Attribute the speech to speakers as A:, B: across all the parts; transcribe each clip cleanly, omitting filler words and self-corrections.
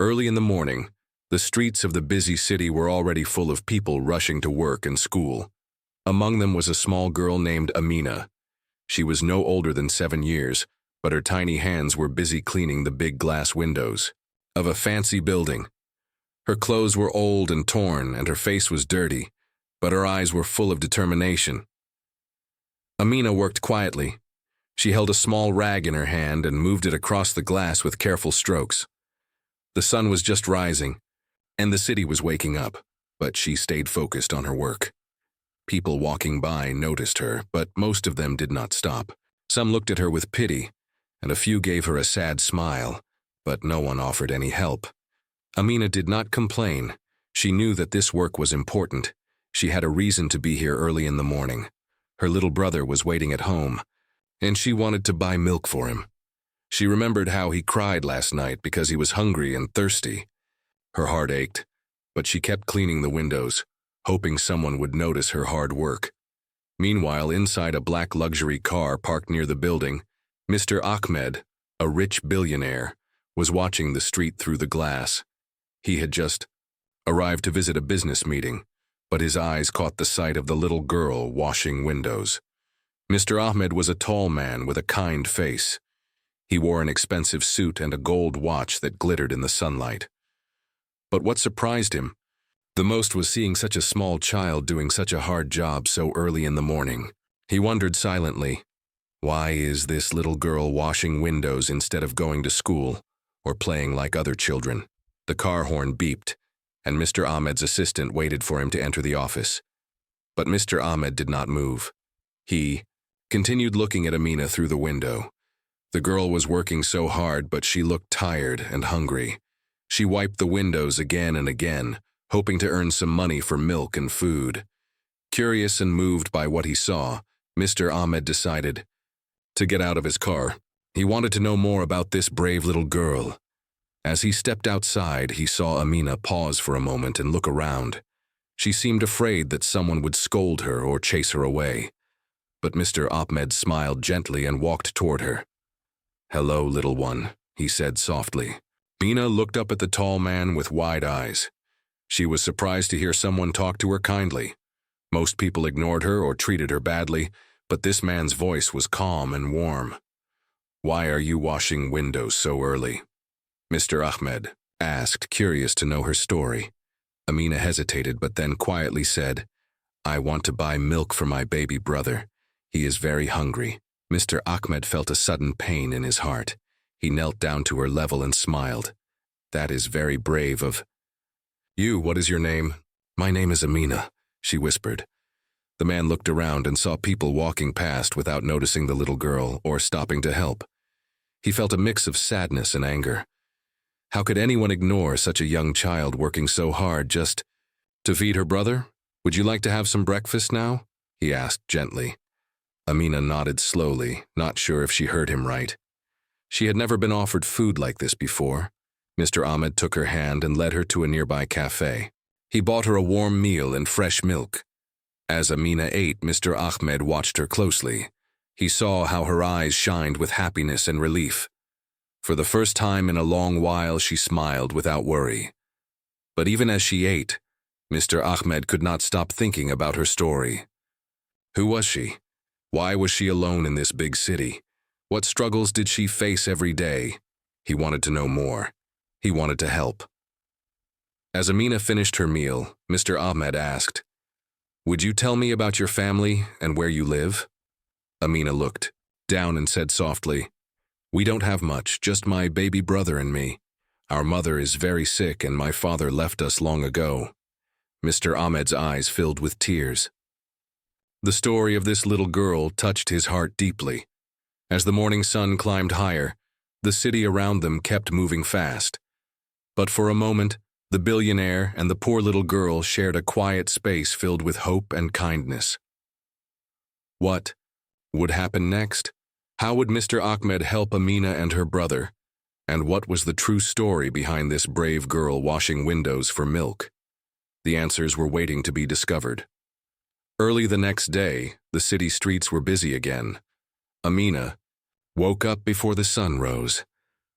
A: Early in the morning, the streets of the busy city were already full of people rushing to work and school. Among them was a small girl named Amina. She was no older than 7 years, but her tiny hands were busy cleaning the big glass windows of a fancy building. Her clothes were old and torn, and her face was dirty, but her eyes were full of determination. Amina worked quietly. She held a small rag in her hand and moved it across the glass with careful strokes. The sun was just rising, and the city was waking up, but she stayed focused on her work. People walking by noticed her, but most of them did not stop. Some looked at her with pity, and a few gave her a sad smile, but no one offered any help. Amina did not complain. She knew that this work was important. She had a reason to be here early in the morning. Her little brother was waiting at home, and she wanted to buy milk for him. She remembered how he cried last night because he was hungry and thirsty. Her heart ached, but she kept cleaning the windows, hoping someone would notice her hard work. Meanwhile, inside a black luxury car parked near the building, Mr. Ahmed, a rich billionaire, was watching the street through the glass. He had just arrived to visit a business meeting, but his eyes caught the sight of the little girl washing windows. Mr. Ahmed was a tall man with a kind face. He wore an expensive suit and a gold watch that glittered in the sunlight. But what surprised him the most was seeing such a small child doing such a hard job so early in the morning. He wondered silently, why is this little girl washing windows instead of going to school or playing like other children? The car horn beeped, and Mr. Ahmed's assistant waited for him to enter the office. But Mr. Ahmed did not move. He continued looking at Amina through the window. The girl was working so hard, but she looked tired and hungry. She wiped the windows again and again, hoping to earn some money for milk and food. Curious and moved by what he saw, Mr. Ahmed decided to get out of his car. He wanted to know more about this brave little girl. As he stepped outside, he saw Amina pause for a moment and look around. She seemed afraid that someone would scold her or chase her away. But Mr. Ahmed smiled gently and walked toward her. "Hello, little one," he said softly. Amina looked up at the tall man with wide eyes. She was surprised to hear someone talk to her kindly. Most people ignored her or treated her badly, but this man's voice was calm and warm. "Why are you washing windows so early?" Mr. Ahmed asked, curious to know her story. Amina hesitated, but then quietly said, "I want to buy milk for my baby brother. He is very hungry." Mr. Ahmed felt a sudden pain in his heart. He knelt down to her level and smiled. "That is very brave of you. What is your name?" "My name is Amina," she whispered. The man looked around and saw people walking past without noticing the little girl or stopping to help. He felt a mix of sadness and anger. How could anyone ignore such a young child working so hard just to feed her brother? "Would you like to have some breakfast now?" he asked gently. Amina nodded slowly, not sure if she heard him right. She had never been offered food like this before. Mr. Ahmed took her hand and led her to a nearby cafe. He bought her a warm meal and fresh milk. As Amina ate, Mr. Ahmed watched her closely. He saw how her eyes shined with happiness and relief. For the first time in a long while, she smiled without worry. But even as she ate, Mr. Ahmed could not stop thinking about her story. Who was she? Why was she alone in this big city? What struggles did she face every day? He wanted to know more. He wanted to help. As Amina finished her meal, Mr. Ahmed asked, "Would you tell me about your family and where you live?" Amina looked down and said softly, "We don't have much, just my baby brother and me. Our mother is very sick and my father left us long ago." Mr. Ahmed's eyes filled with tears. The story of this little girl touched his heart deeply. As the morning sun climbed higher, the city around them kept moving fast. But for a moment, the billionaire and the poor little girl shared a quiet space filled with hope and kindness. What would happen next? How would Mr. Ahmed help Amina and her brother? And what was the true story behind this brave girl washing windows for milk? The answers were waiting to be discovered. Early the next day, the city streets were busy again. Amina woke up before the sun rose.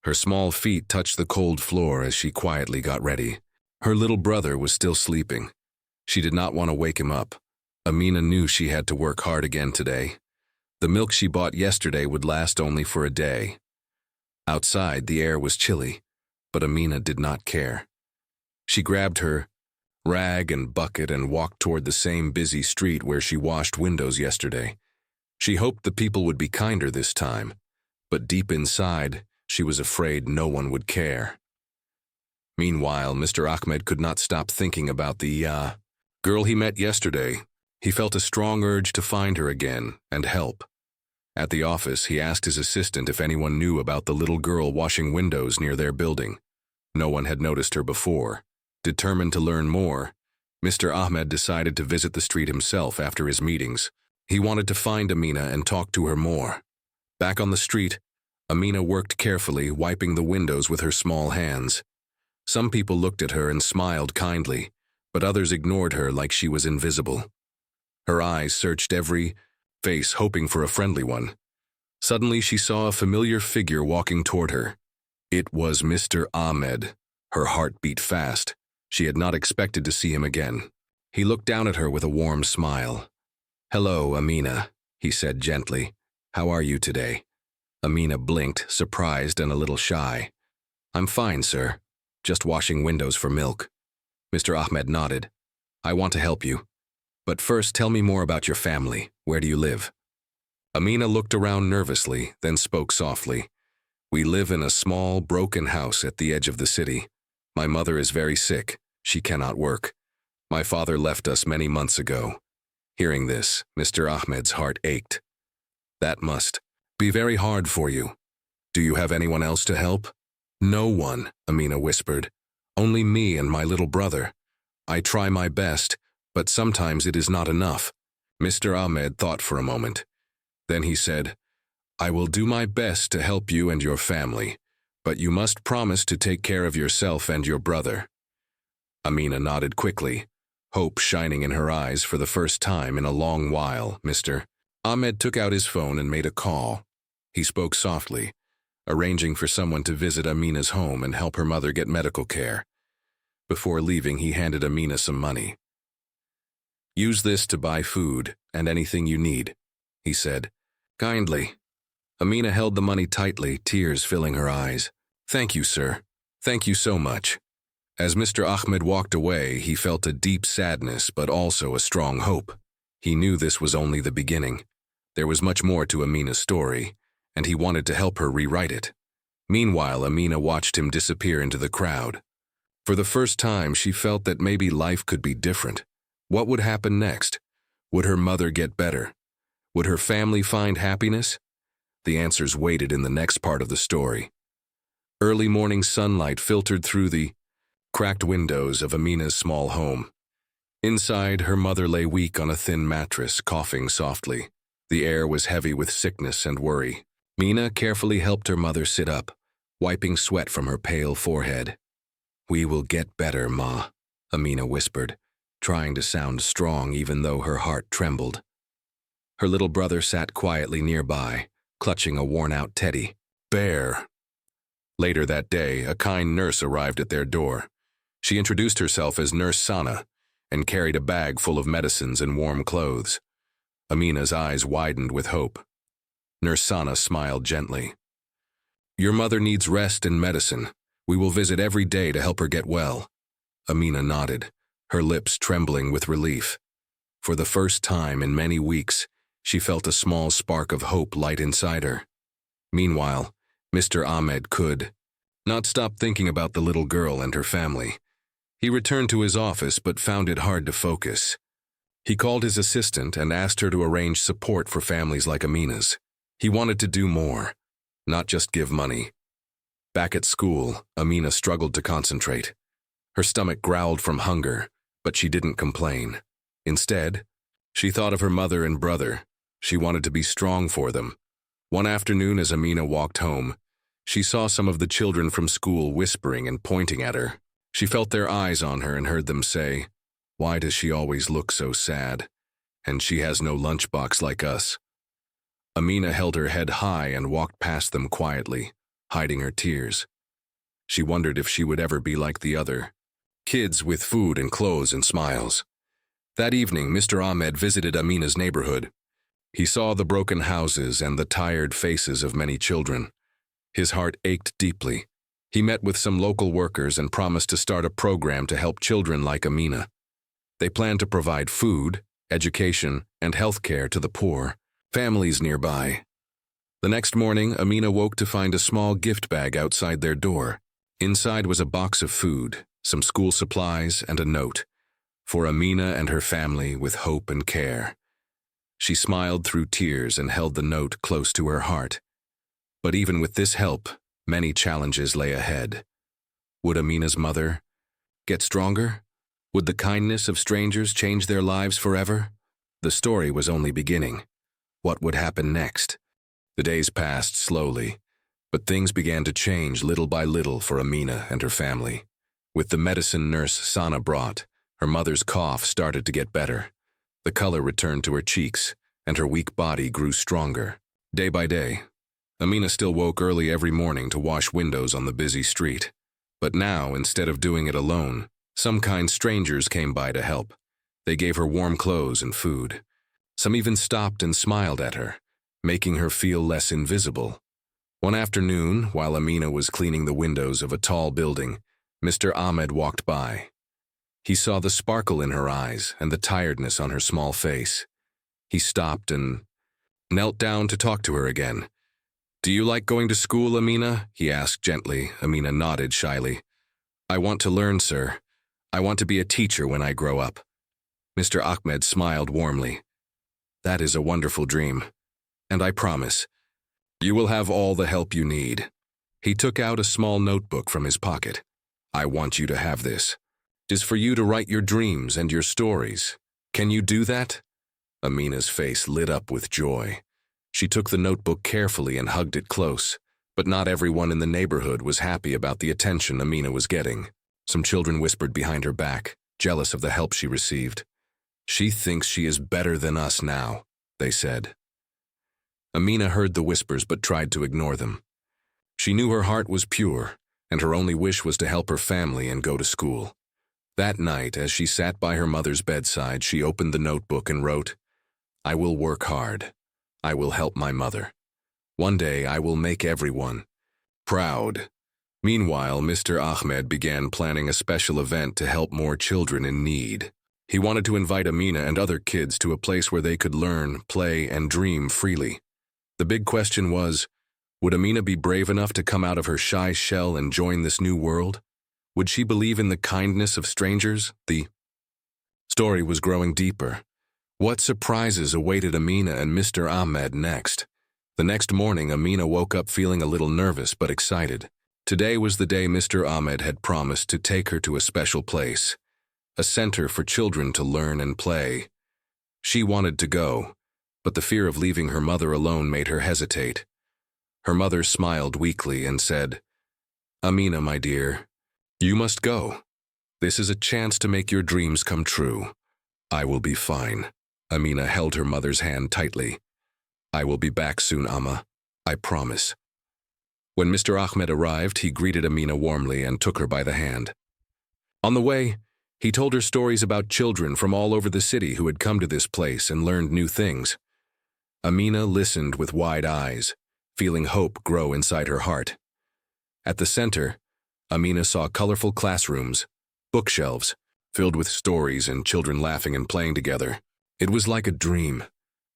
A: Her small feet touched the cold floor as she quietly got ready. Her little brother was still sleeping. She did not want to wake him up. Amina knew she had to work hard again today. The milk she bought yesterday would last only for a day. Outside, the air was chilly, but Amina did not care. She grabbed her rag and bucket and walked toward the same busy street where she washed windows yesterday. She hoped the people would be kinder this time, but deep inside, she was afraid no one would care. Meanwhile, Mr. Ahmed could not stop thinking about the girl he met yesterday. He felt a strong urge to find her again and help. At the office, he asked his assistant if anyone knew about the little girl washing windows near their building. No one had noticed her before. Determined to learn more, Mr. Ahmed decided to visit the street himself after his meetings. He wanted to find Amina and talk to her more. Back on the street, Amina worked carefully, wiping the windows with her small hands. Some people looked at her and smiled kindly, but others ignored her like she was invisible. Her eyes searched every face, hoping for a friendly one. Suddenly, she saw a familiar figure walking toward her. It was Mr. Ahmed. Her heart beat fast. She had not expected to see him again. He looked down at her with a warm smile. "Hello, Amina," he said gently. "How are you today?" Amina blinked, surprised and a little shy. "I'm fine, sir. Just washing windows for milk." Mr. Ahmed nodded. "I want to help you. But first, tell me more about your family. Where do you live?" Amina looked around nervously, then spoke softly. "We live in a small, broken house at the edge of the city. My mother is very sick. She cannot work. My father left us many months ago." Hearing this, Mr. Ahmed's heart ached. "That must be very hard for you. Do you have anyone else to help?" "No one," Amina whispered. "Only me and my little brother. I try my best, but sometimes it is not enough." Mr. Ahmed thought for a moment. Then he said, "I will do my best to help you and your family, but you must promise to take care of yourself and your brother." Amina nodded quickly, hope shining in her eyes for the first time in a long while. Mr. Ahmed took out his phone and made a call. He spoke softly, arranging for someone to visit Amina's home and help her mother get medical care. Before leaving, he handed Amina some money. "Use this to buy food and anything you need," he said, kindly. Amina held the money tightly, tears filling her eyes. "Thank you, sir. Thank you so much." As Mr. Ahmed walked away, he felt a deep sadness but also a strong hope. He knew this was only the beginning. There was much more to Amina's story, and he wanted to help her rewrite it. Meanwhile, Amina watched him disappear into the crowd. For the first time, she felt that maybe life could be different. What would happen next? Would her mother get better? Would her family find happiness? The answers waited in the next part of the story. Early morning sunlight filtered through the cracked windows of Amina's small home. Inside, her mother lay weak on a thin mattress, coughing softly. The air was heavy with sickness and worry. Mina carefully helped her mother sit up, wiping sweat from her pale forehead. "We will get better, Ma," Amina whispered, trying to sound strong even though her heart trembled. Her little brother sat quietly nearby, clutching a worn-out teddy bear. Later that day, a kind nurse arrived at their door. She introduced herself as Nurse Sana and carried a bag full of medicines and warm clothes. Amina's eyes widened with hope. Nurse Sana smiled gently. "Your mother needs rest and medicine. We will visit every day to help her get well." Amina nodded, her lips trembling with relief. For the first time in many weeks, she felt a small spark of hope light inside her. Meanwhile, Mr. Ahmed could not stop thinking about the little girl and her family. He returned to his office but found it hard to focus. He called his assistant and asked her to arrange support for families like Amina's. He wanted to do more, not just give money. Back at school, Amina struggled to concentrate. Her stomach growled from hunger, but she didn't complain. Instead, she thought of her mother and brother. She wanted to be strong for them. One afternoon, as Amina walked home, she saw some of the children from school whispering and pointing at her. She felt their eyes on her and heard them say, "Why does she always look so sad? And she has no lunchbox like us." Amina held her head high and walked past them quietly, hiding her tears. She wondered if she would ever be like the other kids with food and clothes and smiles. That evening, Mr. Ahmed visited Amina's neighborhood. He saw the broken houses and the tired faces of many children. His heart ached deeply. He met with some local workers and promised to start a program to help children like Amina. They planned to provide food, education, and health care to the poor families nearby. The next morning, Amina woke to find a small gift bag outside their door. Inside was a box of food, some school supplies, and a note for Amina and her family with hope and care. She smiled through tears and held the note close to her heart. But even with this help, many challenges lay ahead. Would Amina's mother get stronger? Would the kindness of strangers change their lives forever? The story was only beginning. What would happen next? The days passed slowly, but things began to change little by little for Amina and her family. With the medicine nurse Sana brought, her mother's cough started to get better. The color returned to her cheeks, and her weak body grew stronger. Day by day, Amina still woke early every morning to wash windows on the busy street. But now, instead of doing it alone, some kind strangers came by to help. They gave her warm clothes and food. Some even stopped and smiled at her, making her feel less invisible. One afternoon, while Amina was cleaning the windows of a tall building, Mr. Ahmed walked by. He saw the sparkle in her eyes and the tiredness on her small face. He stopped and knelt down to talk to her again. "Do you like going to school, Amina?" he asked gently. Amina nodded shyly. "I want to learn, sir. I want to be a teacher when I grow up." Mr. Ahmed smiled warmly. "That is a wonderful dream, and I promise, you will have all the help you need." He took out a small notebook from his pocket. "I want you to have this. It is for you to write your dreams and your stories. Can you do that?" Amina's face lit up with joy. She took the notebook carefully and hugged it close, but not everyone in the neighborhood was happy about the attention Amina was getting. Some children whispered behind her back, jealous of the help she received. "She thinks she is better than us now," they said. Amina heard the whispers but tried to ignore them. She knew her heart was pure, and her only wish was to help her family and go to school. That night, as she sat by her mother's bedside, she opened the notebook and wrote, "I will work hard. I will help my mother. One day I will make everyone proud." Meanwhile, Mr. Ahmed began planning a special event to help more children in need. He wanted to invite Amina and other kids to a place where they could learn, play, and dream freely. The big question was, would Amina be brave enough to come out of her shy shell and join this new world? Would she believe in the kindness of strangers? The story was growing deeper. What surprises awaited Amina and Mr. Ahmed next? The next morning, Amina woke up feeling a little nervous but excited. Today was the day Mr. Ahmed had promised to take her to a special place, a center for children to learn and play. She wanted to go, but the fear of leaving her mother alone made her hesitate. Her mother smiled weakly and said, "Amina, my dear, you must go. This is a chance to make your dreams come true." "I will be fine." Amina held her mother's hand tightly. "I will be back soon, Amma. I promise." When Mr. Ahmed arrived, he greeted Amina warmly and took her by the hand. On the way, he told her stories about children from all over the city who had come to this place and learned new things. Amina listened with wide eyes, feeling hope grow inside her heart. At the center, Amina saw colorful classrooms, bookshelves, filled with stories and children laughing and playing together. It was like a dream.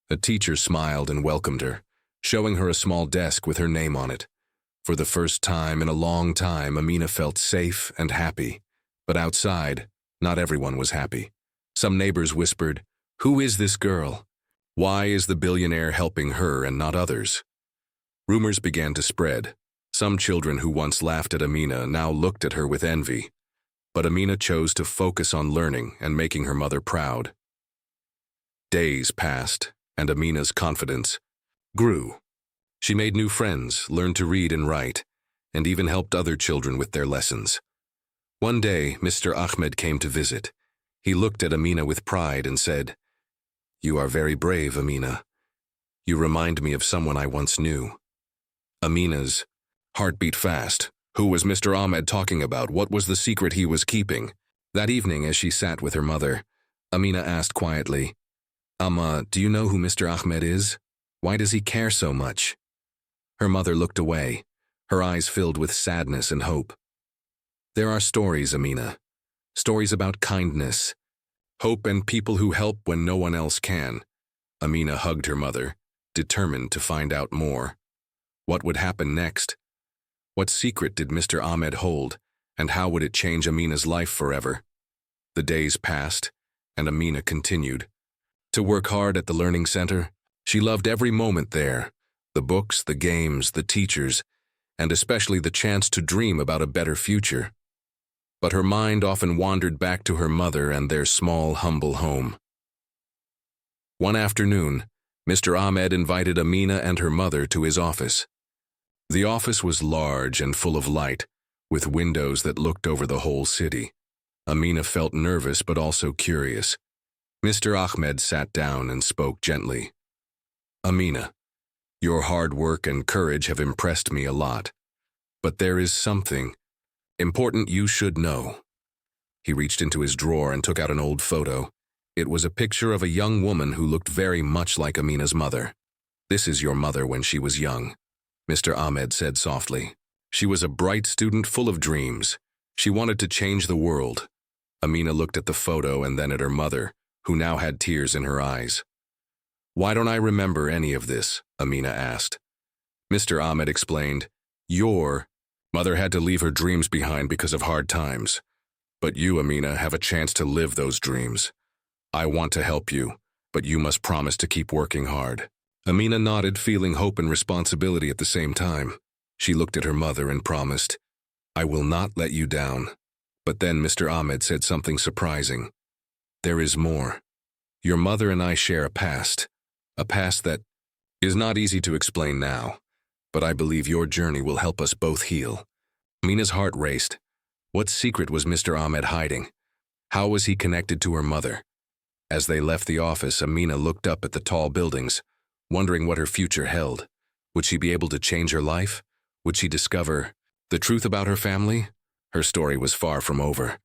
A: A teacher smiled and welcomed her, showing her a small desk with her name on it. For the first time in a long time, Amina felt safe and happy. But outside, not everyone was happy. Some neighbors whispered, "Who is this girl? Why is the billionaire helping her and not others?" Rumors began to spread. Some children who once laughed at Amina now looked at her with envy. But Amina chose to focus on learning and making her mother proud. Days passed, and Amina's confidence grew. She made new friends, learned to read and write, and even helped other children with their lessons. One day, Mr. Ahmed came to visit. He looked at Amina with pride and said, "You are very brave, Amina. You remind me of someone I once knew." Amina's Heart beat fast. Who was Mr. Ahmed talking about? What was the secret he was keeping? That evening, as she sat with her mother, Amina asked quietly, "Amma, do you know who Mr. Ahmed is? Why does he care so much?" Her mother looked away, her eyes filled with sadness and hope. "There are stories, Amina. Stories about kindness, hope, and people who help when no one else can." Amina hugged her mother, determined to find out more. What would happen next? What secret did Mr. Ahmed hold, and how would it change Amina's life forever? The days passed, and Amina continued to work hard at the learning center. She loved every moment there, the books, the games, the teachers, and especially the chance to dream about a better future. But her mind often wandered back to her mother and their small, humble home. One afternoon, Mr. Ahmed invited Amina and her mother to his office. The office was large and full of light, with windows that looked over the whole city. Amina felt nervous but also curious. Mr. Ahmed sat down and spoke gently. "Amina, your hard work and courage have impressed me a lot. But there is something important you should know." He reached into his drawer and took out an old photo. It was a picture of a young woman who looked very much like Amina's mother. "This is your mother when she was young," Mr. Ahmed said softly. "She was a bright student full of dreams. She wanted to change the world." Amina looked at the photo and then at her mother, who now had tears in her eyes. "Why don't I remember any of this?" Amina asked. Mr. Ahmed explained, "Your mother had to leave her dreams behind because of hard times. But you, Amina, have a chance to live those dreams. I want to help you, but you must promise to keep working hard." Amina nodded, feeling hope and responsibility at the same time. She looked at her mother and promised, "I will not let you down." But then Mr. Ahmed said something surprising. "There is more. Your mother and I share a past that is not easy to explain now, but I believe your journey will help us both heal." Amina's heart raced. What secret was Mr. Ahmed hiding? How was he connected to her mother? As they left the office, Amina looked up at the tall buildings, wondering what her future held. Would she be able to change her life? Would she discover the truth about her family? Her story was far from over.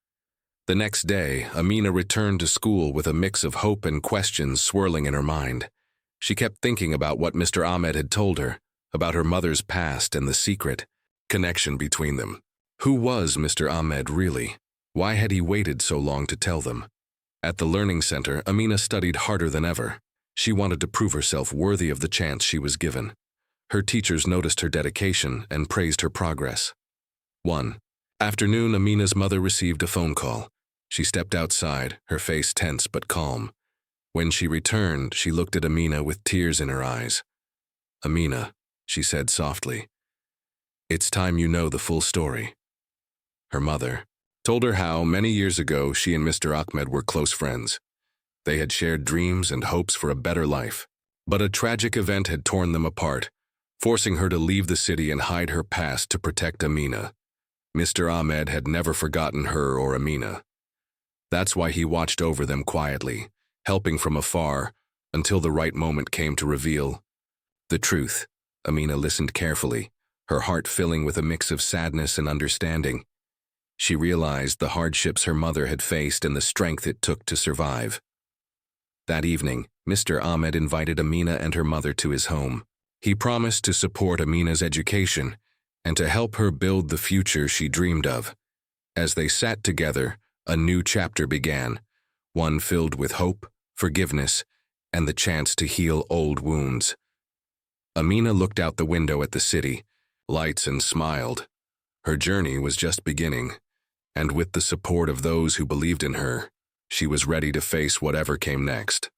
A: The next day, Amina returned to school with a mix of hope and questions swirling in her mind. She kept thinking about what Mr. Ahmed had told her, about her mother's past and the secret connection between them. Who was Mr. Ahmed really? Why had he waited so long to tell them? At the learning center, Amina studied harder than ever. She wanted to prove herself worthy of the chance she was given. Her teachers noticed her dedication and praised her progress. One afternoon, Amina's mother received a phone call. She stepped outside, her face tense but calm. When she returned, she looked at Amina with tears in her eyes. "Amina," she said softly, "it's time you know the full story." Her mother told her how, many years ago, she and Mr. Ahmed were close friends. They had shared dreams and hopes for a better life. But a tragic event had torn them apart, forcing her to leave the city and hide her past to protect Amina. Mr. Ahmed had never forgotten her or Amina. That's why he watched over them quietly, helping from afar, until the right moment came to reveal the truth. Amina listened carefully, her heart filling with a mix of sadness and understanding. She realized the hardships her mother had faced and the strength it took to survive. That evening, Mr. Ahmed invited Amina and her mother to his home. He promised to support Amina's education and to help her build the future she dreamed of. As they sat together, a new chapter began, one filled with hope, forgiveness, and the chance to heal old wounds. Amina looked out the window at the city, lights, and smiled. Her journey was just beginning, and with the support of those who believed in her, she was ready to face whatever came next.